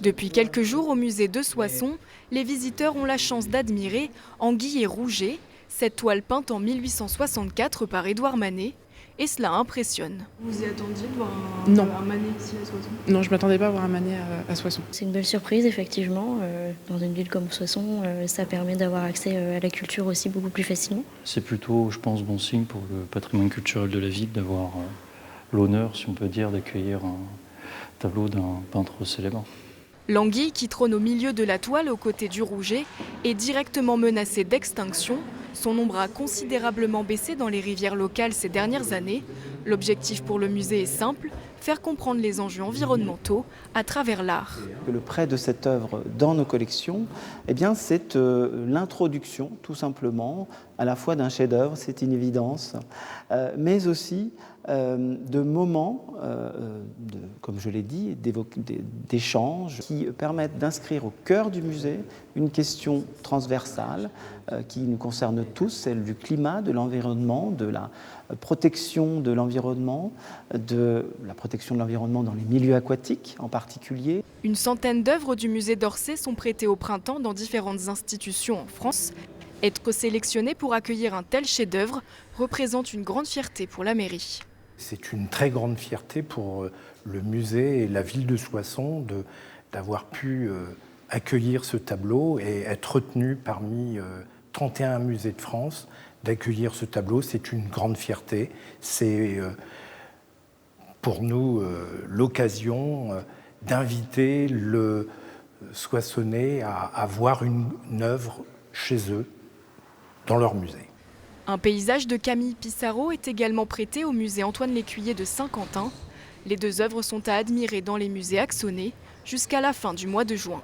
Depuis quelques jours au musée de Soissons, les visiteurs ont la chance d'admirer Anguille et Rouget, cette toile peinte en 1864 par Édouard Manet, et cela impressionne. Vous y attendiez de voir Non. un Manet ici à Soissons? Non, je ne m'attendais pas à voir un Manet à Soissons. C'est une belle surprise, effectivement. Dans une ville comme Soissons, ça permet d'avoir accès à la culture aussi beaucoup plus facilement. C'est plutôt, je pense, bon signe pour le patrimoine culturel de la ville d'avoir l'honneur, si on peut dire, d'accueillir un tableau d'un peintre célèbre. L'anguille, qui trône au milieu de la toile aux côtés du Rouget, est directement menacée d'extinction. Son nombre a considérablement baissé dans les rivières locales ces dernières années. L'objectif pour le musée est simple, faire comprendre les enjeux environnementaux à travers l'art. Le prêt de cette œuvre dans nos collections, c'est l'introduction tout simplement à la fois d'un chef-d'œuvre, c'est une évidence, mais aussi de moments, comme je l'ai dit, d'échanges qui permettent d'inscrire au cœur du musée une question transversale qui nous concerne tous, celle du climat, de l'environnement, de la protection de l'environnement, dans les milieux aquatiques en particulier. Une centaine d'œuvres du musée d'Orsay sont prêtées au printemps dans différentes institutions en France. Être sélectionné pour accueillir un tel chef-d'œuvre représente une grande fierté pour la mairie. C'est une très grande fierté pour le musée et la ville de Soissons d'avoir pu accueillir ce tableau et être retenu parmi 31 musées de France, d'accueillir ce tableau. C'est une grande fierté. C'est pour nous l'occasion d'inviter le Soissonnais à voir une œuvre chez eux, dans leur musée. Un paysage de Camille Pissarro est également prêté au musée Antoine Lécuyer de Saint-Quentin. Les deux œuvres sont à admirer dans les musées axonais jusqu'à la fin du mois de juin.